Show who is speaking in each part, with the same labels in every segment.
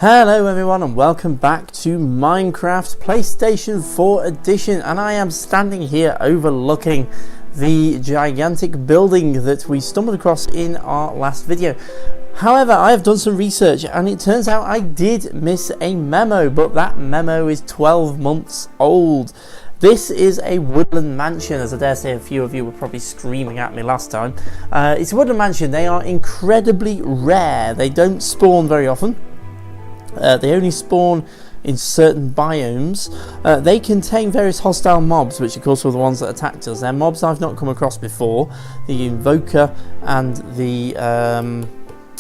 Speaker 1: Hello everyone and welcome back to Minecraft PlayStation 4 Edition, and I am standing here overlooking the gigantic building that we stumbled across in our last video. However, I have done some research and it turns out I did miss a memo, but that memo is 12 months old. This is a woodland mansion, as I dare say a few of you were probably screaming at me last time. It's a woodland mansion. They are incredibly rare. They don't spawn very often. They only spawn in certain biomes. They contain various hostile mobs, which of course were the ones that attacked us. They're mobs I've not come across before. The Invoker and the...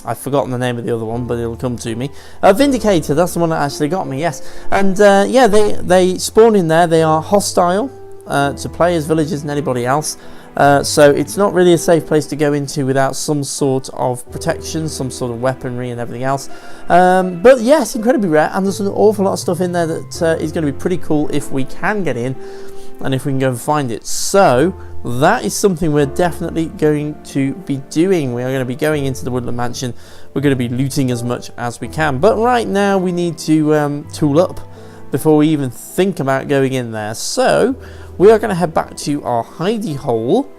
Speaker 1: I've forgotten the name of the other one, but it'll come to me. Vindicator, that's the one that actually got me, yes. And yeah, they spawn in there. They are hostile to players, villagers and anybody else. So it's not really a safe place to go into without some sort of protection, some sort of weaponry and everything else. But yes, incredibly rare, and there's an awful lot of stuff in there that is going to be pretty cool if we can get in and if we can go and find it. So that is something we're definitely going to be doing. We are going to be going into the woodland mansion. We're going to be looting as much as we can. But right now we need to tool up before we even think about going in there. So we are going to head back to our hidey hole.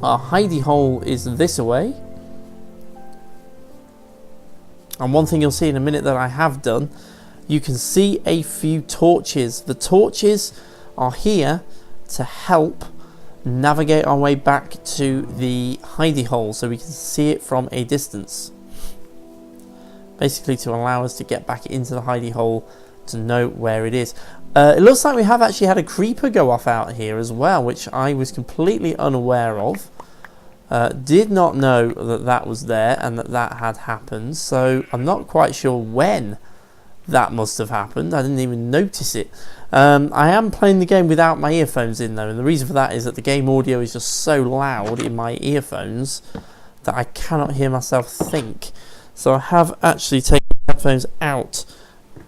Speaker 1: Our hidey hole is this way. And one thing you'll see in a minute that I have done, you can see a few torches. The torches are here to help navigate our way back to the hidey hole so we can see it from a distance. Basically to allow us to get back into the hidey hole to know where it is. It looks like we have actually had a creeper go off out here as well, which I was completely unaware of. Did not know that that was there and that that had happened, so I'm not quite sure when that must have happened. I didn't even notice it. I am playing the game without my earphones in though, and the reason for that is that the game audio is just so loud in my earphones that I cannot hear myself think. So I have actually taken the headphones out,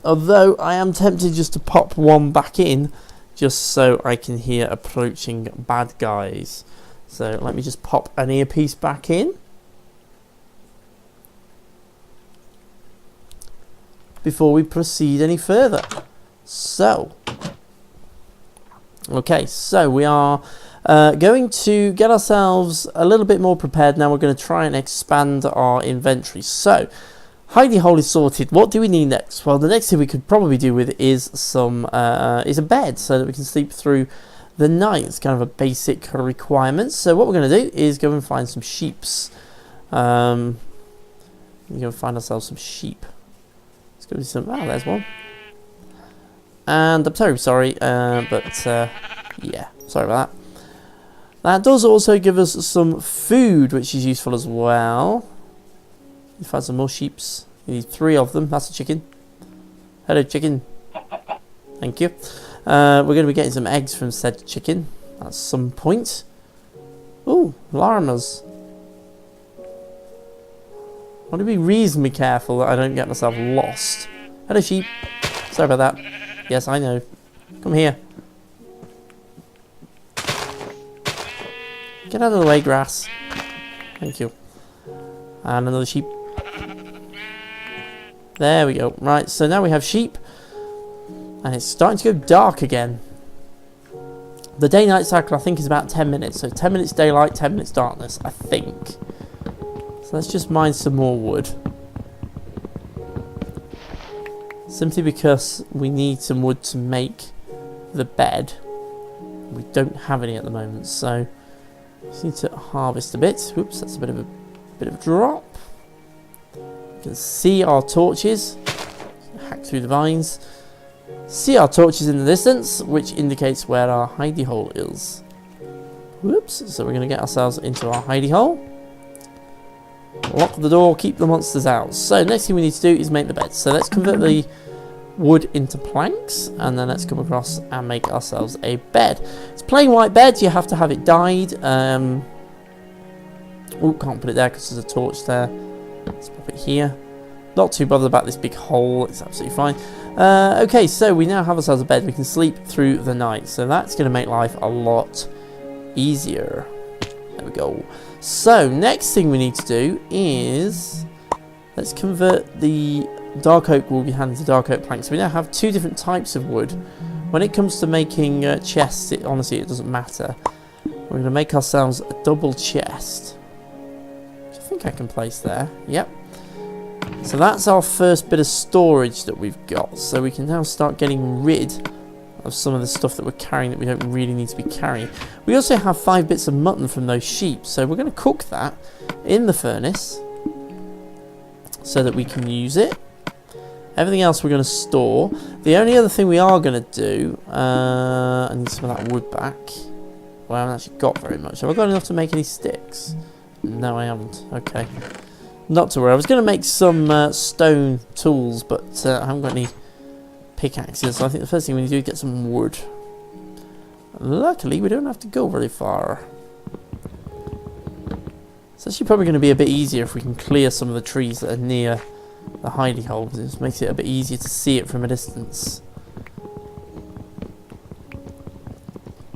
Speaker 1: although I am tempted just to pop one back in just so I can hear approaching bad guys. So let me just pop an earpiece back in before we proceed any further. So, okay, so we are going to get ourselves a little bit more prepared now. We're going to try and expand our inventory. So, hidey hole is sorted. What do we need next? Well, the next thing we could probably do with is some is a bed so that we can sleep through the night. It's kind of a basic requirement. So what we're going to do is go and find some sheeps. We're going to find ourselves some sheep. Let's go do some. Oh, there's one. And I'm so sorry, but yeah, sorry about that. That does also give us some food, which is useful as well. You find some more sheeps. You need 3 of them. That's a chicken. Hello, chicken. Thank you. We're going to be getting some eggs from said chicken at some point. Ooh, llamas. I want to be reasonably careful that I don't get myself lost. Hello, sheep. Sorry about that. Yes, I know. Come here. Get out of the way, grass. Thank you. And another sheep. There we go. Right, so now we have sheep. And it's starting to go dark again. The day-night cycle, I think, is about 10 minutes. So 10 minutes daylight, 10 minutes darkness, I think. So let's just mine some more wood. Simply because we need some wood to make the bed. We don't have any at the moment, so just need to harvest a bit. Whoops, that's a bit of a drop. You can see our torches. Hack through the vines. See our torches in the distance, which indicates where our hidey hole is. Whoops, so we're going to get ourselves into our hidey hole. Lock the door, keep the monsters out. So next thing we need to do is make the bed. So let's convert the wood into planks, and then let's come across and make ourselves a bed. It's plain white bed, you have to have it dyed. Oh, can't put it there because there's a torch there. Let's pop it here. Not too bothered about this big hole, it's absolutely fine. Okay, so we now have ourselves a bed. We can sleep through the night, so that's going to make life a lot easier. There we go. So next thing we need to do is Let's convert the dark oak will be handed to dark oak planks. We now have 2 different types of wood. When it comes to making chests, honestly it doesn't matter. We're going to make ourselves a double chest, which I think I can place there. Yep. So that's our first bit of storage that we've got. So we can now start getting rid of some of the stuff that we're carrying that we don't really need to be carrying. We also have 5 bits of mutton from those sheep, so we're going to cook that in the furnace so that we can use it. Everything else we're going to store. The only other thing we are going to do, I need some of that wood back. Well, I haven't actually got very much. Have I got enough to make any sticks? No, I haven't. Okay. Not to worry. I was going to make some stone tools, but I haven't got any pickaxes. So I think the first thing we need to do is get some wood. Luckily, we don't have to go very far. It's actually probably going to be a bit easier if we can clear some of the trees that are near the hidey hole, because it just makes it a bit easier to see it from a distance.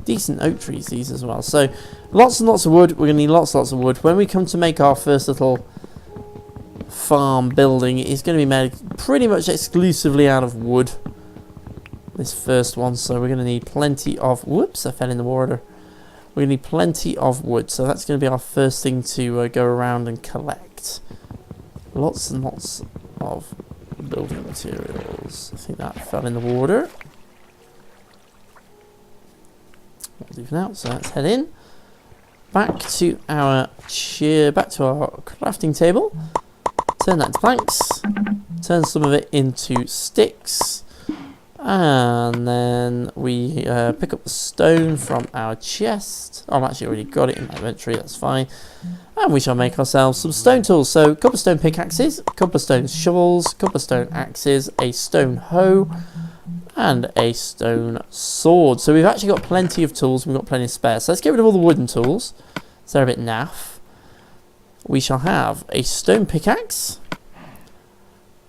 Speaker 1: Decent oak trees these as well. So lots and lots of wood. We're going to need lots and lots of wood. When we come to make our first little farm building, it's going to be made pretty much exclusively out of wood. This first one, so we're going to need plenty of... Whoops, I fell in the water. We're going to need plenty of wood, so that's going to be our first thing to go around and collect. Lots and lots of building materials. I think that fell in the water. That'll do for now, so let's head in. Back to our chair, back to our crafting table. Turn that into planks. Turn some of it into sticks. And then we pick up the stone from our chest. Oh, I've actually already got it in my inventory, that's fine. And we shall make ourselves some stone tools. So a couple of stone pickaxes, a couple of stone shovels, a couple of stone axes, a stone hoe, and a stone sword. So we've actually got plenty of tools, we've got plenty of spare. So let's get rid of all the wooden tools. So they're a bit naff. We shall have a stone pickaxe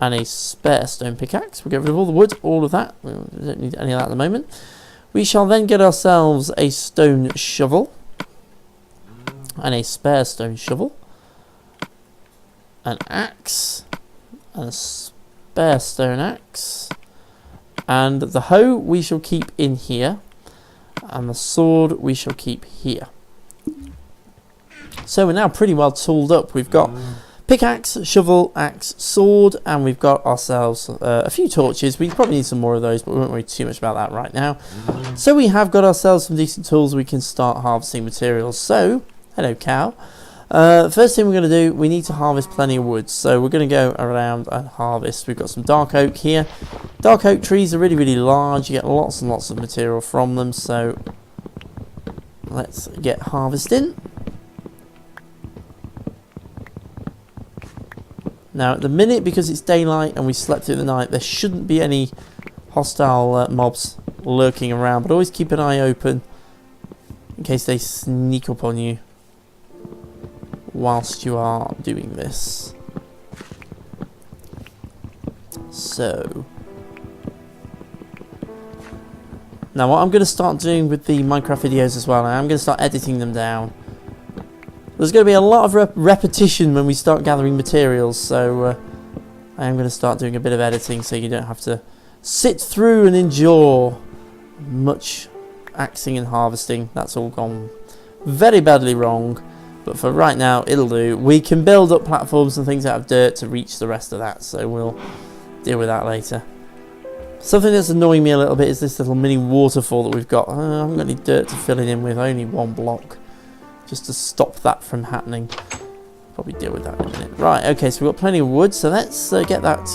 Speaker 1: and a spare stone pickaxe. We'll get rid of all the wood, all of that. We don't need any of that at the moment. We shall then get ourselves a stone shovel and a spare stone shovel, an axe and a spare stone axe, and the hoe we shall keep in here, and the sword we shall keep here. So we're now pretty well tooled up. We've got pickaxe, shovel, axe, sword, and we've got ourselves a few torches. We probably need some more of those, but we won't worry too much about that right now. So we have got ourselves some decent tools. We can start harvesting materials. So, hello cow. First thing we're going to do, we need to harvest plenty of wood. So we're going to go around and harvest. We've got some dark oak here. Dark oak trees are really, really large. You get lots and lots of material from them. So let's get harvesting. Now at the minute, because it's daylight and we slept through the night, there shouldn't be any hostile mobs lurking around, but always keep an eye open in case they sneak up on you whilst you are doing this. So now what I'm going to start doing with the Minecraft videos as well, I'm going to start editing them down. There's going to be a lot of repetition when we start gathering materials, so I am going to start doing a bit of editing so you don't have to sit through and endure much axing and harvesting. That's all gone very badly wrong, but for right now it'll do. We can build up platforms and things out of dirt to reach the rest of that, so we'll deal with that later. Something that's annoying me a little bit is this little mini waterfall that we've got. I haven't got any dirt to fill it in with, only one block. Just to stop that from happening. Probably deal with that in a minute. Right, okay, so we've got plenty of wood, so let's get that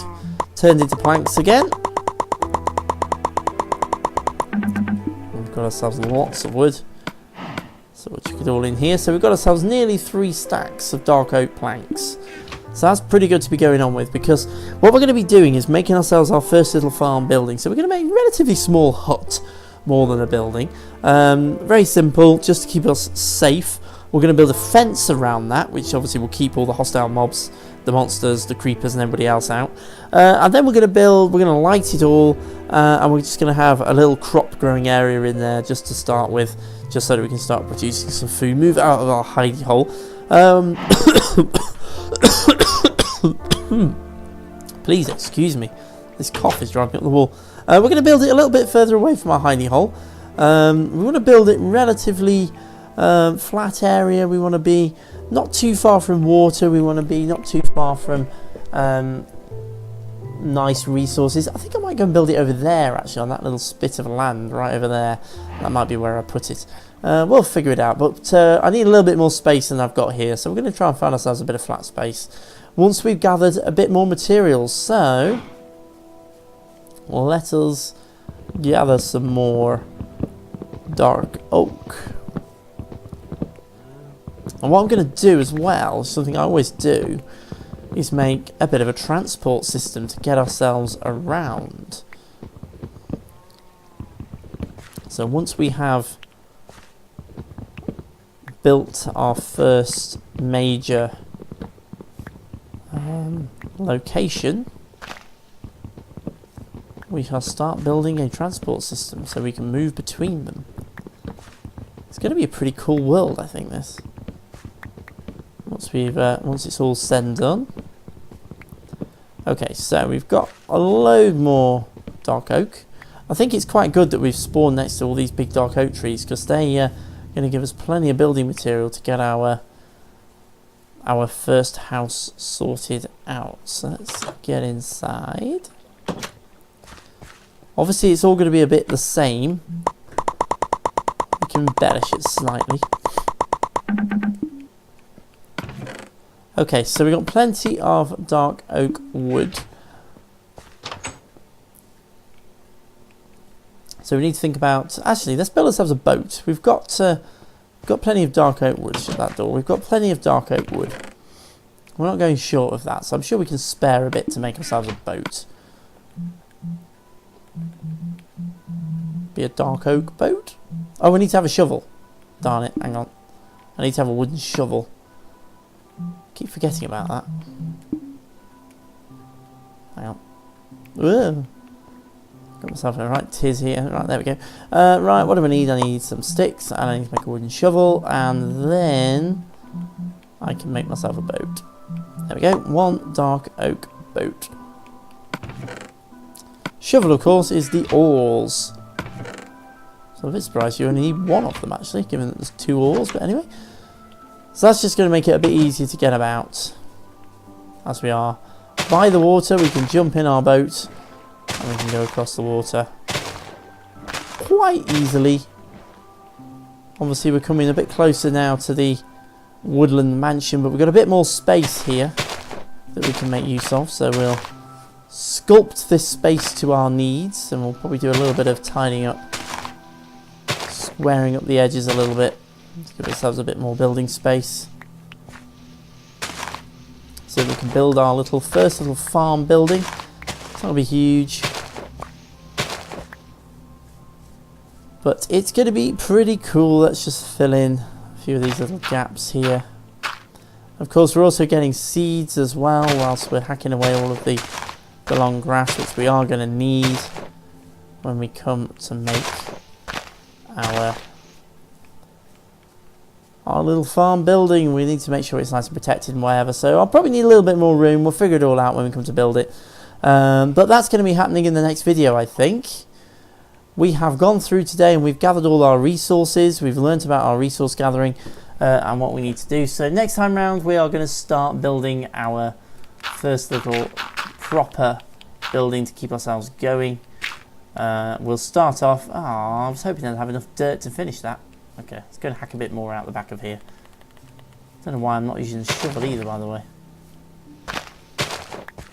Speaker 1: turned into planks again. We've got ourselves lots of wood. So we'll chuck it all in here. So we've got ourselves nearly 3 stacks of dark oak planks. So that's pretty good to be going on with, because what we're going to be doing is making ourselves our first little farm building. So we're going to make a relatively small hut, more than a building. Very simple, just to keep us safe. We're going to build a fence around that, which obviously will keep all the hostile mobs, the monsters, the creepers and everybody else out. And then we're going to light it all, and we're just going to have a little crop growing area in there just to start with, just so that we can start producing some food, move out of our hidey hole. Please excuse me. This cough is driving up the wall. We're going to build it a little bit further away from our hidey hole. We want to build it relatively flat area. We want to be not too far from water. We want to be not too far from nice resources. I think I might go and build it over there, actually, on that little spit of land right over there. That might be where I put it. We'll figure it out, but I need a little bit more space than I've got here, so we're going to try and find ourselves a bit of flat space once we've gathered a bit more materials. So let us gather some more dark oak. And what I'm going to do as well, something I always do, is make a bit of a transport system to get ourselves around. So once we have built our first major location, we shall start building a transport system so we can move between them. It's going to be a pretty cool world, I think, this. Once it's all said and done. Okay, so we've got a load more dark oak. I think it's quite good that we've spawned next to all these big dark oak trees, because they're going to give us plenty of building material to get our first house sorted out. So let's get inside. Obviously, it's all going to be a bit the same. We can embellish it slightly. Okay, so we've got plenty of dark oak wood. So we need to think about... Actually, let's build ourselves a boat. We've got plenty of dark oak wood. Shut that door. We've got plenty of dark oak wood. We're not going short of that, so I'm sure we can spare a bit to make ourselves a boat. Be a dark oak boat. Oh, we need to have a shovel. Darn it, hang on. I need to have a wooden shovel. Keep forgetting about that. Hang on. Whoa. Got myself in the right tiz here. Right, there we go. Right, what do I need? I need some sticks, and I need to make a wooden shovel, and then I can make myself a boat. There we go. One dark oak boat. Shovel, of course, is the oars. So I'm a bit surprised you only need one of them, actually, given that there's 2 oars, but anyway. So that's just going to make it a bit easier to get about. As we are by the water, we can jump in our boat and we can go across the water quite easily. Obviously, we're coming a bit closer now to the woodland mansion, but we've got a bit more space here that we can make use of. So we'll sculpt this space to our needs, and we'll probably do a little bit of tidying up, squaring up the edges a little bit. Let's give ourselves a bit more building space. So we can build our first little farm building. It's not going to be huge, but it's going to be pretty cool. Let's just fill in a few of these little gaps here. Of course, we're also getting seeds as well, whilst we're hacking away all of the long grass, which we are going to need when we come to make our little farm building. We need to make sure it's nice and protected and whatever, so I'll probably need a little bit more room. We'll figure it all out when we come to build it, but that's going to be happening in the next video, I think. We have gone through today and we've gathered all our resources. We've learnt about our resource gathering and what we need to do. So next time round we are going to start building our first little proper building to keep ourselves going. We'll start off... I was hoping I'd have enough dirt to finish that. Okay, let's go and hack a bit more out the back of here. Don't know why I'm not using the shovel either, by the way.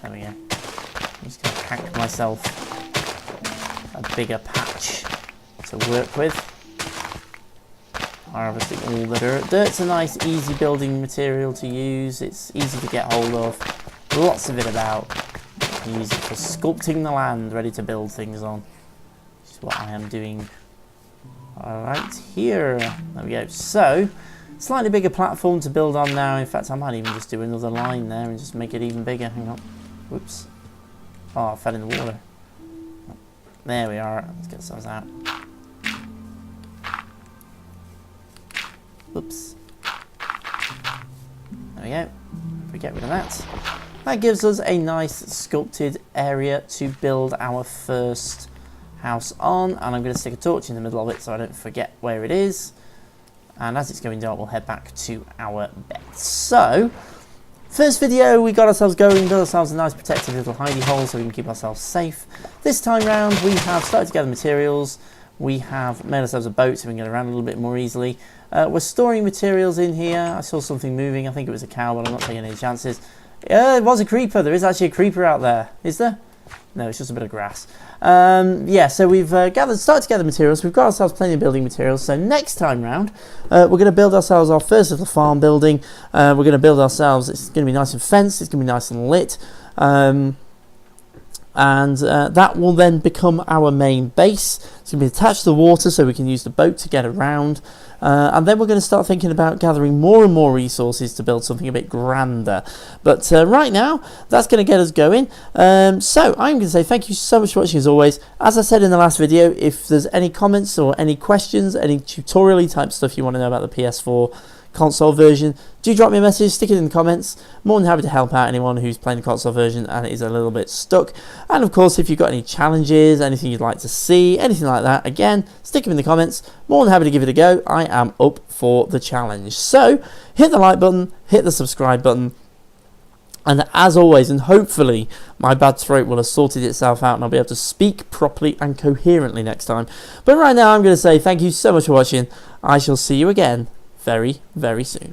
Speaker 1: There we go. I'm just going to hack myself a bigger patch to work with. Harvesting all the dirt. Dirt's a nice, easy building material to use. It's easy to get hold of. Lots of it about. You can use it for sculpting the land, ready to build things on. Which is what I am doing right here. There we go. So, slightly bigger platform to build on now. In fact, I might even just do another line there and just make it even bigger. Hang on. Whoops. Oh, I fell in the water. There we are. Let's get ourselves out. Oops. There we go. If we get rid of that. That gives us a nice sculpted area to build our first house on, and I'm going to stick a torch in the middle of it so I don't forget where it is. And as it's going dark, we'll head back to our bed. So, first video, we got ourselves going, built ourselves a nice protected little hidey hole so we can keep ourselves safe. This time round, we have started to gather materials. We have made ourselves a boat so we can get around a little bit more easily. We're storing materials in here. I saw something moving. I think it was a cow, but I'm not taking any chances. It was a creeper. There is actually a creeper out there. Is there? No, it's just a bit of grass. Yeah, so we've started to gather materials. We've got ourselves plenty of building materials. So next time round, we're going to build ourselves our first little farm building. We're going to build ourselves, it's going to be nice and fenced, it's going to be nice and lit. And that will then become our main base. It's going to be attached to the water so we can use the boat to get around. And then we're going to start thinking about gathering more and more resources to build something a bit grander. But right now, that's going to get us going. So I'm going to say thank you so much for watching as always. As I said in the last video, if there's any comments or any questions, any tutorial type stuff you want to know about the PS4 console version, do drop me a message, stick it in the comments. More than happy to help out anyone who's playing the console version and is a little bit stuck. And of course, if you've got any challenges, anything you'd like to see, anything like that, again, stick them in the comments. More than happy to give it a go. I am up for the challenge. So hit the like button, hit the subscribe button, and as always, and hopefully my bad throat will have sorted itself out and I'll be able to speak properly and coherently next time. But right now I'm going to say thank you so much for watching. I shall see you again very, very soon.